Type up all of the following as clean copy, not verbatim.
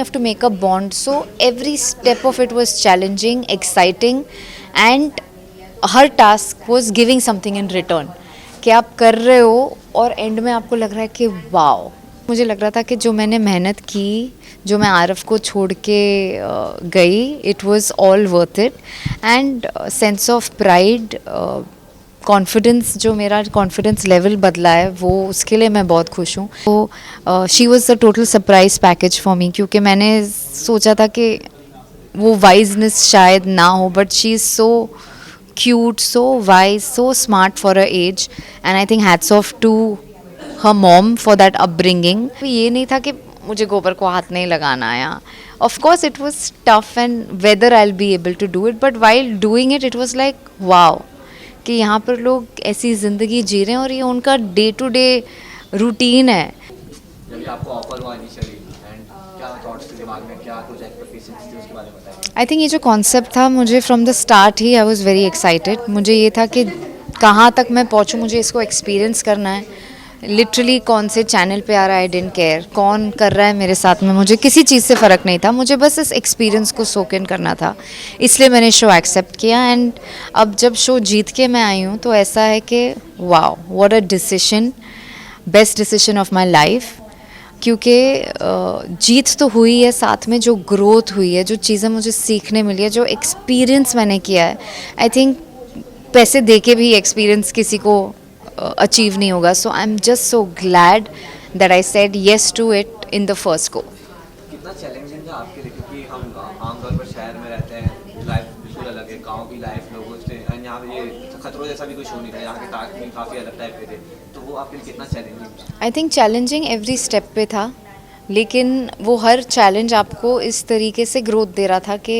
have to make a bond. So every step of it was challenging, exciting, and her task was giving something in return कि आप कर रहे हो और and में आपको लग रहा है कि वाओ. मुझे लग रहा था कि जो मैंने मेहनत की, जो मैं आरफ को छोड़ के गई, it was all worth it. And sense of pride, confidence, जो मेरा कॉन्फिडेंस लेवल बदला है वो, उसके लिए मैं बहुत खुश हूँ. तो she was the total surprise package for me, क्योंकि मैंने सोचा था कि वो वाइजनेस शायद ना हो, but she is so cute, so wise, so smart for her age, and I think hats off to her mom for that upbringing. ये नहीं था कि मुझे गोबर को हाथ नहीं लगाना आया. Of course it was tough and whether I'll be able to do it, but while doing it, it was like wow कि यहाँ पर लोग ऐसी ज़िंदगी जी रहे हैं और ये उनका डे टू डे रूटीन है. जब आपको ऑफर हुआ इनिशियली, एंड क्या थॉट्स थे दिमाग में, क्या कुछ एक्सपेक्टेशंस थी, उसके बारे में बताइए. आई थिंक ये जो कॉन्सेप्ट था, मुझे from the start he I was very excited. मुझे ये था कि कहाँ तक मैं पहुँचूँ, मुझे इसको एक्सपीरियंस करना है. लिटरली कौन से चैनल पे आ रहा है, आई डिडंट केयर. कौन कर रहा है मेरे साथ में, मुझे किसी चीज़ से फ़र्क नहीं था. मुझे बस इस एक्सपीरियंस को सोक इन करना था, इसलिए मैंने शो एक्सेप्ट किया. एंड अब जब शो जीत के मैं आई हूँ तो ऐसा है कि wow, what a decision, best decision of my life. क्योंकि जीत तो हुई है, साथ में जो ग्रोथ हुई है, जो चीज़ें मुझे सीखने मिली है, जो एक्सपीरियंस मैंने किया है, आई थिंक पैसे दे के भी एक्सपीरियंस किसी को अचीव नहीं होगा. So I am just so glad that I said yes to it in the first go. कितना चैलेंजिंग था आपके लिए, क्योंकि हम आमतौर पर शहर में रहते हैं, लाइफ बिल्कुल अलग है, गांव की लाइफ लोगों से, एंड यहाँ पे ये खतरों जैसा भी कुछ हो नहीं था, यहाँ के टास्क भी काफ़ी अलग टाइप के थे. तो वो आपके लिए कितना चैलेंजिंग था? I think challenging every step पे था, लेकिन वो हर चैलेंज आपको इस तरीके से ग्रोथ दे रहा था कि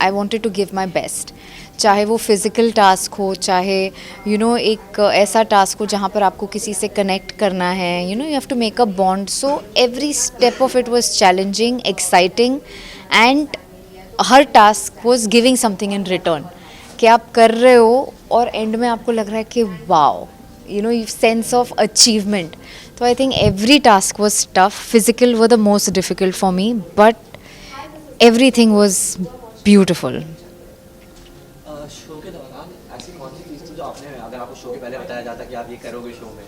I wanted to give my best. चाहे वो फिज़िकल टास्क हो, चाहे एक ऐसा टास्क हो जहाँ पर आपको किसी से कनेक्ट करना है, you have to make a bond. So every step of it was challenging, exciting, and हर task was giving something in return कि आप कर रहे हो और एंड में आपको लग रहा है कि wow, sense of achievement. So I think every task was tough. Physical were the most difficult for me, but everything was beautiful. Show के दौरान ऐसी कौन सी चीज़ थी जो आपने, अगर आपको शो के पहले बताया जाता कि आप ये करोगे शो में,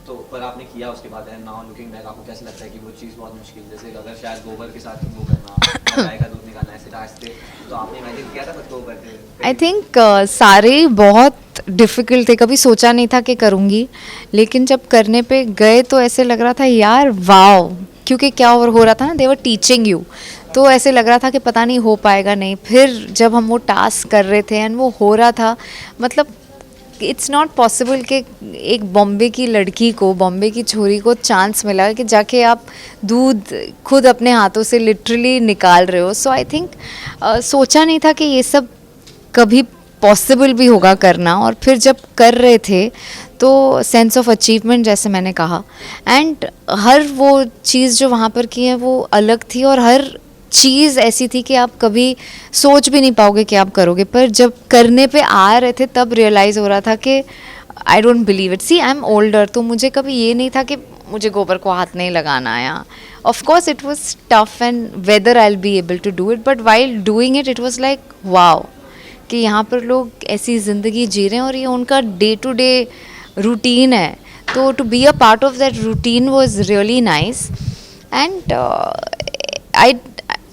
तो पर आपने किया उसके बाद, एंड नाउ लुकिंग बैक आपको कैसा लगता है कि वो चीज़ बहुत मुश्किल, जैसे अगर शायद गोबर के साथ वो करना, गाय का दूध निकालना, ऐसे टास्क थे, तो आपने इमेजिन किया था खुद को करते? आई थिंक सारे बहुत डिफ़िकल्ट थे, कभी सोचा नहीं था कि करूँगी, लेकिन जब करने पे गए तो ऐसे लग रहा था यार वाओ. क्योंकि क्या हो रहा था ना, दे वर टीचिंग यू, तो ऐसे लग रहा था कि पता नहीं हो पाएगा नहीं. फिर जब हम वो टास्क कर रहे थे एंड वो हो रहा था, मतलब इट्स नॉट पॉसिबल कि एक बॉम्बे की लड़की को, बॉम्बे की छोरी को चांस मिला कि जाके आप दूध खुद अपने हाथों से लिटरली निकाल रहे हो. सो आई थिंक सोचा नहीं था कि ये सब कभी पॉसिबल भी होगा करना. और फिर जब कर रहे थे तो सेंस ऑफ अचीवमेंट, जैसे मैंने कहा, एंड हर वो चीज़ जो वहाँ पर की है वो अलग थी, और हर चीज़ ऐसी थी कि आप कभी सोच भी नहीं पाओगे कि आप करोगे. पर जब करने पे आ रहे थे तब रियलाइज़ हो रहा था कि I don't believe it. See, I am older, तो मुझे कभी ये नहीं था कि मुझे गोबर को हाथ नहीं लगाना आया. Of course it was tough and whether I will be able to do it, but while doing it, it was like wow कि यहाँ पर लोग ऐसी ज़िंदगी जी रहे हैं और ये उनका डे टू डे रूटीन है. तो to be a part of that routine was really nice. And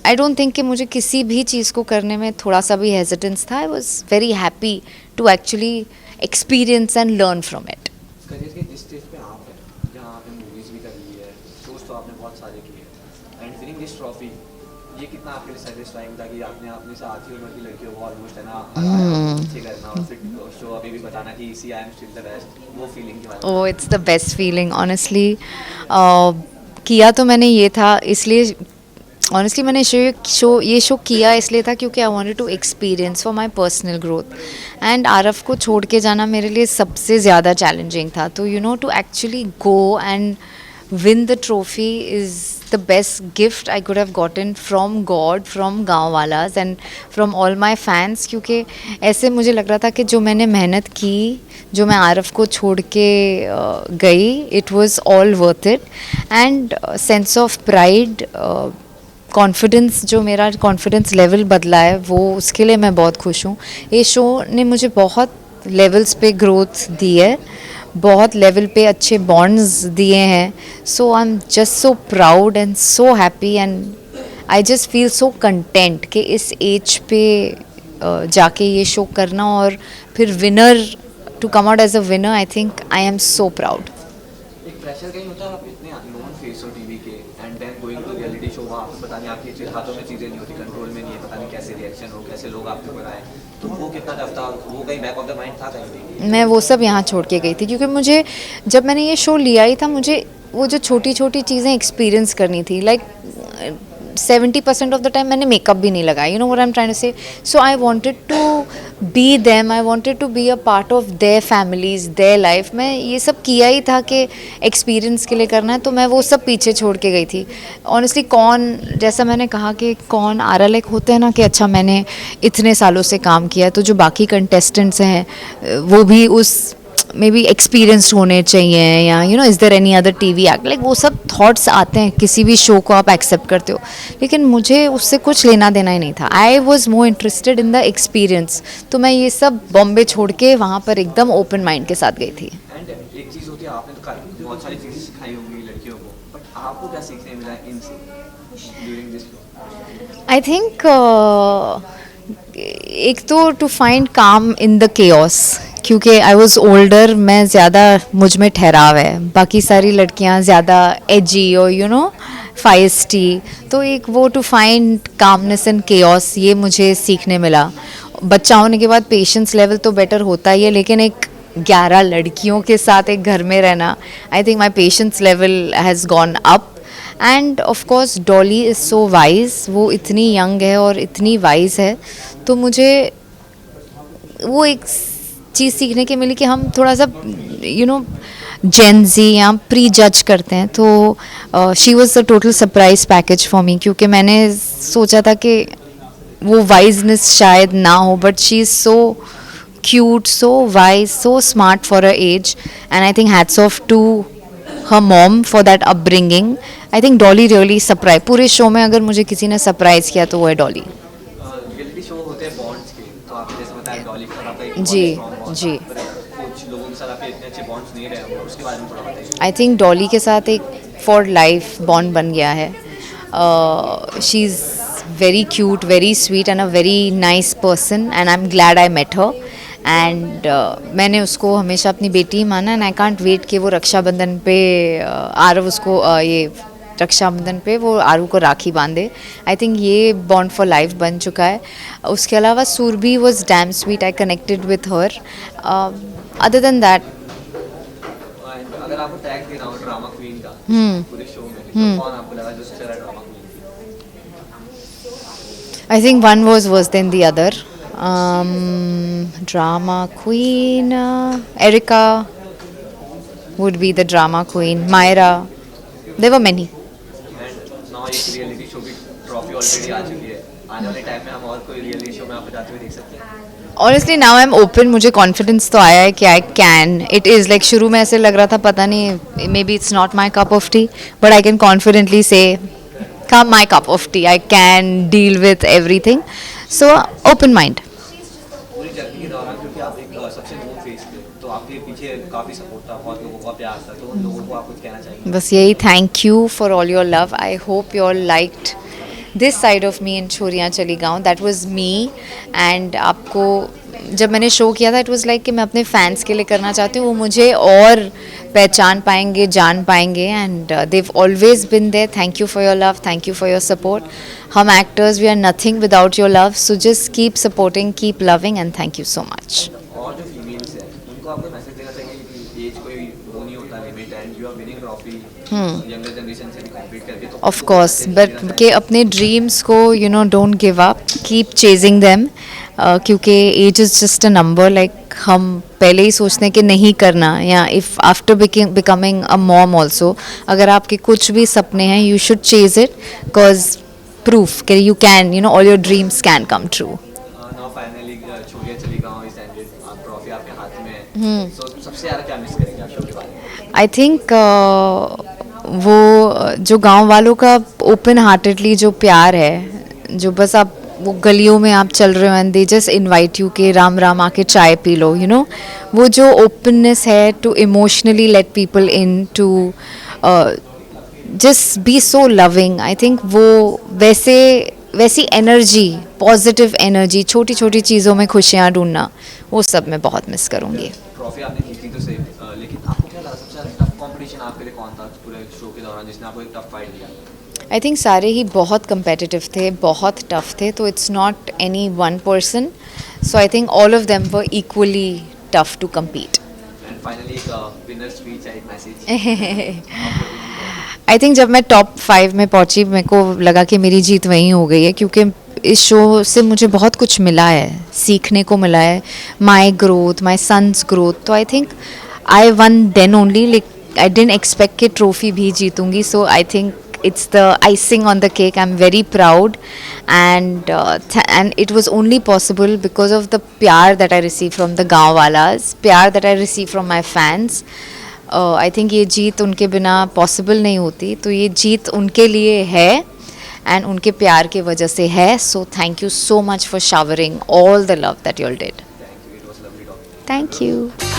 I don't think कि मुझे किसी भी चीज़ को करने में थोड़ा सा भी हेजिटेंस था. I was very happy to actually experience and learn from it. Career के जिस स्टेज पे आप हैं, जहाँ आपने मूवीज़ भी कर ली है, शोज तो आपने बहुत सारे किए, एंड विनिंग दिस ट्रॉफी, ये कितना आपके लिए सेटिस्फाइंग था कि आपने अपने साथी उम्र की लड़कियों को ऑलमोस्ट, है ना, पीछे करना और फिर शो अभी भी बताना कि see I am still the best, वो फीलिंग के बारे में? Oh, it's the best feeling honestly. किया तो मैंने ये था, इसलिए ऑनेस्टली मैंने ये शो किया इसलिए था क्योंकि I wanted to experience for my personal growth. And आरफ को छोड़ के जाना मेरे लिए सबसे ज़्यादा चैलेंजिंग था. तो to actually go and win the trophy is the best gift I could have gotten from God, from गाँववालाज़ and from all my fans. क्योंकि ऐसे मुझे लग रहा था कि जो मैंने मेहनत की, जो मैं आरफ को छोड़ के गई, it was all worth it. And sense of pride, confidence, जो मेरा कॉन्फिडेंस लेवल बदला है, वो उसके लिए मैं बहुत खुश हूँ. ये शो ने मुझे बहुत लेवल्स पे ग्रोथ दी है, बहुत लेवल पे अच्छे बॉन्ड्स दिए हैं. So I am just so proud and so happy and I just feel so content कि इस एज पे जाके ये शो करना और फिर winner, to come out as a winner, I think I am so proud. एक प्रेशर कहीं होता है, आप इतने नॉन फेस हो टीवी के and then going to reality show, वहाँ पे पता नहीं आपके हाथों में चीज़ें नहीं होती, कंट्रोल में नहीं है, पता नहीं कैसे रिएक्शन हो, कैसे लोग आपके ऊपर आए, तो वो कितना टफ था, वो कहीं बैक ऑफ द माइंड था कहीं? मैं वो सब यहाँ छोड़ के गई थी क्योंकि मुझे, जब मैंने ये शो लिया ही था, मुझे वो जो छोटी छोटी चीज़ें एक्सपीरियंस करनी थी. लाइक 70% ऑफ द टाइम मैंने मेकअप भी नहीं लगाया. You know what I am trying to say. So I wanted to be them, I wanted to be a part of their families, their life. मैं ये सब किया ही था कि एक्सपीरियंस के लिए करना है, तो मैं वो सब पीछे छोड़ के गई थी. ऑनेस्टली कौन, जैसा मैंने कहा कि कौन आरा लाइक होते हैं ना कि अच्छा मैंने इतने सालों से काम किया है, तो जो बाकी कंटेस्टेंट्स हैं वो भी उस मे बी एक्सपीरियंस्ड होने चाहिए, या you know is there any other TV act, like वो सब थॉट्स आते हैं किसी भी शो को आप एक्सेप्ट करते हो. लेकिन मुझे उससे कुछ लेना देना ही नहीं था. I was more interested in the experience. तो मैं ये सब बॉम्बे छोड़ के वहाँ पर एकदम ओपन माइंड के साथ गई थी. एंड एक चीज़ होती है, आपने तो बहुत सारी चीज़ें सिखाई होंगी लड़कियों को, बट आपको क्या सीखने मिला इनसे during this show? I think एक तो टू फाइंड काम इन द केओस, क्योंकि आई वॉज ओल्डर, मैं ज़्यादा, मुझ में ठहराव है. बाकी सारी लड़कियां ज़्यादा एजी और यू नो फाइस्टी. तो एक वो to find calmness in chaos, ये मुझे सीखने मिला. बच्चा होने के बाद पेशेंस लेवल तो बेटर होता ही है, लेकिन एक 11 लड़कियों के साथ एक घर में रहना, I think my patience level has gone up. End of course Dolly is so wise, वो इतनी यंग है और इतनी वाइज है. तो मुझे वो एक चीज़ सीखने की मिली कि हम थोड़ा सा यू नो जेन जी या प्री जज करते हैं. तो she was the total surprise package for me, क्योंकि मैंने सोचा था कि वो वाइजनेस शायद ना हो, but she is so cute, so wise, so smart for a age. And I think hats off to her mom for that upbringing. I think Dolly really surprised. पूरे शो में अगर मुझे किसी ने सरप्राइज किया तो वो है डॉली. रियलिटी शो होते हैं बॉन्ड्स के, तो आपने जैसे बताया डॉली के साथ आपका एक जी, बहुत strong bond जी. था, पर कुछ लोगों के साथ आपके इतने अच्छे बॉन्ड्स नहीं रहे होंगे, उसके बारे में थोड़ा बताइए. आई थिंक डॉली के साथ एक फॉर लाइफ बॉन्ड बन गया है. She is very cute, very sweet and a very nice person, and I am glad I met her. एंड मैंने उसको हमेशा अपनी बेटी ही माना, एंड आई कांट वेट कि वो रक्षाबंधन पे आरव उसको ये रक्षाबंधन पे वो आरू को राखी बांधे. आई थिंक ये बॉन्ड फॉर लाइफ बन चुका है. उसके अलावा Surbhi was damn sweet, I connected with her. Other than that, And अगर आपको टैग देना हो ड्रामा क्वीन का पूरे शो में, तो कौन आपको लगा जो सबसे ड्रामा क्वीन थी? I think one was worse than the other. Drama queen, Erica would be the drama queen. Myra, there were many. And now एक रियलिटी शो की ट्रॉफी ऑलरेडी आ चुकी है, आने वाले टाइम में हम और कोई रियलिटी शो में आपको जाते हुए देख सकते हैं? Honestly, now I'm open. मुझे confidence तो आया है कि I can. It is like शुरू में ऐसे लग रहा था, पता नहीं, maybe it's not my cup of tea, but I can confidently say, come my cup of tea. I can deal with everything. So open mind. पूरी जर्नी के दौरान, क्योंकि आप एक सबसे नो फेस थे, तो आपके पीछे काफ़ी सपोर्ट था, बहुत लोगों का प्यार था, तो उन लोगों को आप कुछ कहना चाहेंगे? बस यही, thank you for all your love. I hope you all liked this side of me in Chhoriyan Chali Gaon. That was me. And आपको जब मैंने शो किया था, इट वाज लाइक कि मैं अपने फैंस के लिए करना चाहती हूँ, वो मुझे और पहचान पाएंगे, जान पाएंगे. And they've always been there. Thank you for your love, thank you for your support. हम actors, we are nothing without your love. So just keep supporting, keep loving, and thank you so much. और जो females हैं, उनको आपको message देना चाहिए कि as कोई वो नहीं होता limit, and you are winning trophy younger generation से भी कम्पीट करके, तो ऑफ कोर्स, बट के अपने ड्रीम्स को you know don't give up, keep chasing them. क्योंकि age is just a number. Like हम पहले ही सोचते हैं कि नहीं करना, या if after becoming a mom also, अगर आपके कुछ भी सपने हैं, you should chase it, because proof कि you can, you know all your dreams can come true. Now finally Chhoriyan Chali Gaon is ended, trophy आपके हाथ में है, सो सबसे ज़्यादा क्या मिस करेंगे आप शो के बारे में? आई थिंक वो जो गांव वालों का ओपन हार्टेडली जो प्यार है, जो बस आप वो गलियों में आप चल रहे हो and they just invite you के राम राम आके चाय पी लो, यू नो, वो जो ओपननेस है to emotionally let people in to just be so loving, I think वो वैसी एनर्जी, पॉजिटिव एनर्जी, छोटी छोटी चीज़ों में खुशियाँ ढूंढना, वो सब मैं बहुत मिस करूँगी. ट्रॉफी आपने जीती तो सही, लेकिन आपको क्या लगा सबसे ज़्यादा टफ कंपटीशन आपके लिए कौन था पूरे शो के दौरान जिसने आपको एक टफ फाइट दिया? आई थिंक सारे ही बहुत competitive थे, बहुत टफ थे, तो it's not any one person, so I think all of them were equally tough to compete. And finally एक विनर स्पीच है, एक मैसेज. आई थिंक जब मैं टॉप 5 में पहुंची, मेरे को लगा कि मेरी जीत वहीं हो गई है, क्योंकि इस शो से मुझे बहुत कुछ मिला है, सीखने को मिला है, my growth, my son's growth. तो I think I won then only, like I didn't expect कि ट्रॉफी भी जीतूंगी. So I think it's the icing on the cake. I'm very proud, and it was only possible because of the pyar that I received from the gaon walas, pyar that I received from my fans. I think ये जीत उनके बिना possible नहीं होती, तो ये जीत उनके लिए है and उनके प्यार के वजह से है. So thank you so much for showering all the love that you all did. Thank you, it was lovely talking. Thank you.